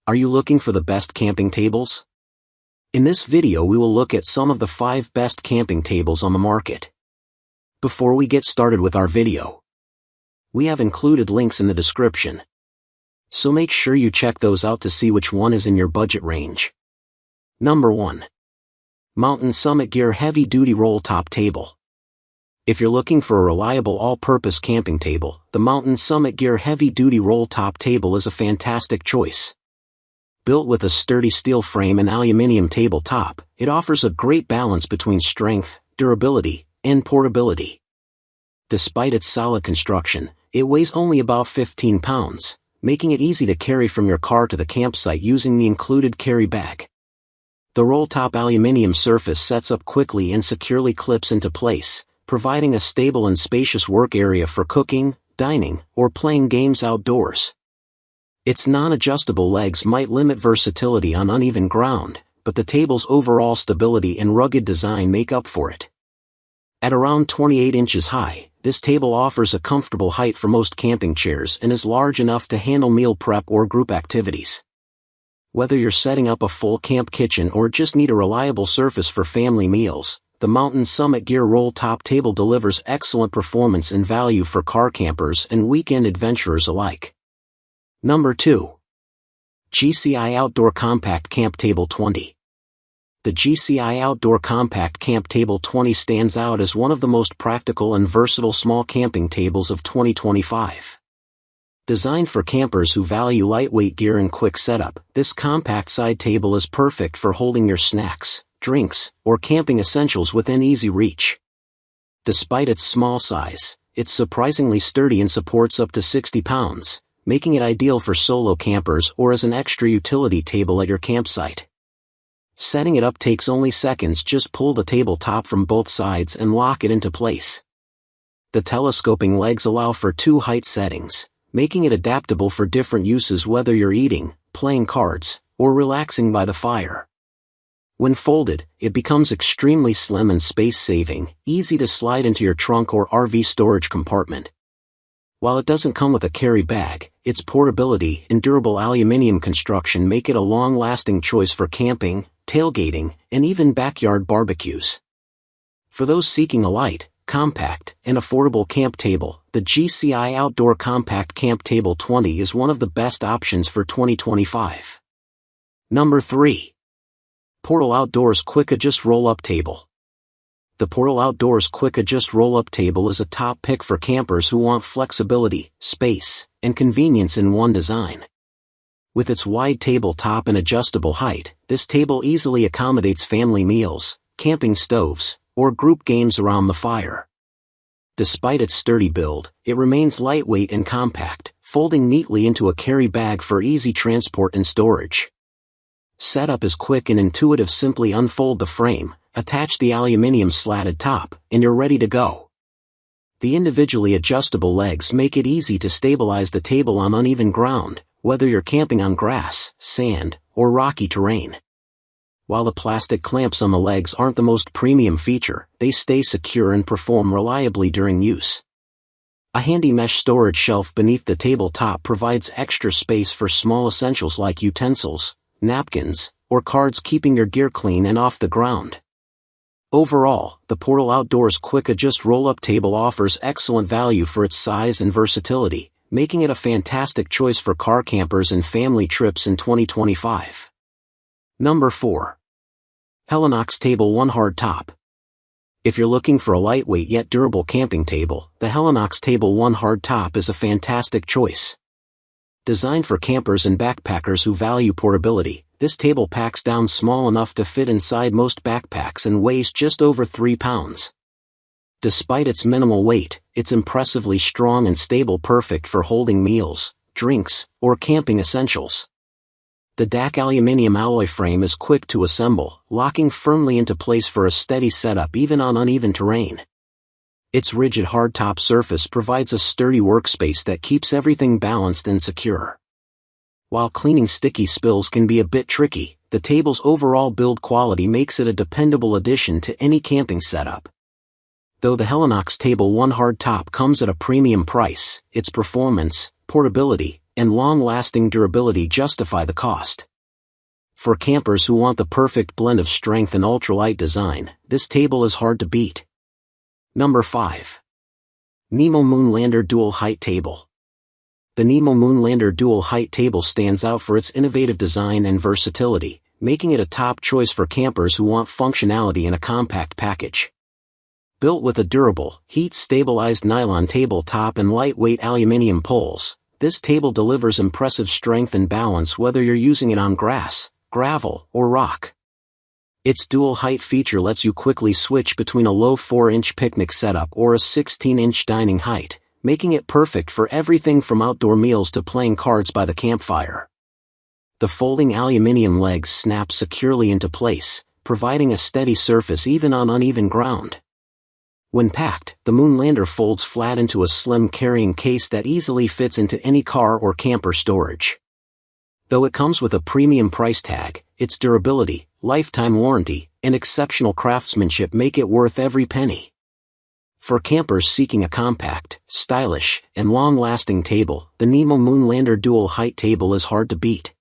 Are you looking for the best camping tables? In this video we will look at some of the 5 best camping tables on the market. Before we get started with our video, we have included links in the description, so make sure you check those out to see which one is in your budget range. Number 1. Mountain Summit Gear Heavy Duty Roll Top Table. If you're looking for a reliable all-purpose camping table, the Mountain Summit Gear Heavy Duty Roll Top Table is a fantastic choice. Built with a sturdy steel frame and aluminum tabletop, it offers a great balance between strength, durability, and portability. Despite its solid construction, it weighs only about 15 pounds, making it easy to carry from your car to the campsite using the included carry bag. The roll-top aluminum surface sets up quickly and securely clips into place, providing a stable and spacious work area for cooking, dining, or playing games outdoors. Its non-adjustable legs might limit versatility on uneven ground, but the table's overall stability and rugged design make up for it. At around 28 inches high, this table offers a comfortable height for most camping chairs and is large enough to handle meal prep or group activities. Whether you're setting up a full camp kitchen or just need a reliable surface for family meals, the Mountain Summit Gear Roll Top Table delivers excellent performance and value for car campers and weekend adventurers alike. Number 2. GCI Outdoor Compact Camp Table 20. The GCI Outdoor Compact Camp Table 20 stands out as one of the most practical and versatile small camping tables of 2025. Designed for campers who value lightweight gear and quick setup, this compact side table is perfect for holding your snacks, drinks, or camping essentials within easy reach. Despite its small size, it's surprisingly sturdy and supports up to 60 pounds, making it ideal for solo campers or as an extra utility table at your campsite. Setting it up takes only seconds. Just pull the tabletop from both sides and lock it into place. The telescoping legs allow for 2 height settings, making it adaptable for different uses whether you're eating, playing cards, or relaxing by the fire. When folded, it becomes extremely slim and space-saving, easy to slide into your trunk or RV storage compartment. While it doesn't come with a carry bag, its portability and durable aluminum construction make it a long-lasting choice for camping, tailgating, and even backyard barbecues. For those seeking a light, compact, and affordable camp table, the GCI Outdoor Compact Camp Table 20 is one of the best options for 2025. Number 3. Portal Outdoors Quick Adjust Roll-Up Table. The Portal Outdoors Quick Adjust Roll-Up Table is a top pick for campers who want flexibility, space, and convenience in one design. With its wide tabletop and adjustable height, this table easily accommodates family meals, camping stoves, or group games around the fire. Despite its sturdy build, it remains lightweight and compact, folding neatly into a carry bag for easy transport and storage. Setup is quick and intuitive. Simply unfold the frame, attach the aluminum slatted top, and you're ready to go. The individually adjustable legs make it easy to stabilize the table on uneven ground, whether you're camping on grass, sand, or rocky terrain. While the plastic clamps on the legs aren't the most premium feature, they stay secure and perform reliably during use. A handy mesh storage shelf beneath the tabletop provides extra space for small essentials like utensils, napkins, or cards, keeping your gear clean and off the ground. Overall, the Portal Outdoors Quick Adjust Roll-Up Table offers excellent value for its size and versatility, making it a fantastic choice for car campers and family trips in 2025. Number 4. Helinox Table 1 Hard Top. If you're looking for a lightweight yet durable camping table, the Helinox Table 1 Hard Top is a fantastic choice. Designed for campers and backpackers who value portability, this table packs down small enough to fit inside most backpacks and weighs just over 3 pounds. Despite its minimal weight, it's impressively strong and stable, perfect for holding meals, drinks, or camping essentials. The DAC aluminum alloy frame is quick to assemble, locking firmly into place for a steady setup even on uneven terrain. Its rigid hardtop surface provides a sturdy workspace that keeps everything balanced and secure. While cleaning sticky spills can be a bit tricky, the table's overall build quality makes it a dependable addition to any camping setup. Though the Helinox Table 1 hardtop comes at a premium price, its performance, portability, and long-lasting durability justify the cost. For campers who want the perfect blend of strength and ultralight design, this table is hard to beat. Number 5. NEMO Moonlander Dual Height Table. The NEMO Moonlander Dual Height Table stands out for its innovative design and versatility, making it a top choice for campers who want functionality in a compact package. Built with a durable, heat-stabilized nylon tabletop and lightweight aluminum poles, this table delivers impressive strength and balance whether you're using it on grass, gravel, or rock. Its dual height feature lets you quickly switch between a low 4-inch picnic setup or a 16-inch dining height, making it perfect for everything from outdoor meals to playing cards by the campfire. The folding aluminum legs snap securely into place, providing a steady surface even on uneven ground. When packed, the Moonlander folds flat into a slim carrying case that easily fits into any car or camper storage. Though it comes with a premium price tag, its durability, lifetime warranty, and exceptional craftsmanship make it worth every penny. For campers seeking a compact, stylish, and long-lasting table, the NEMO Moonlander Dual Height Table is hard to beat.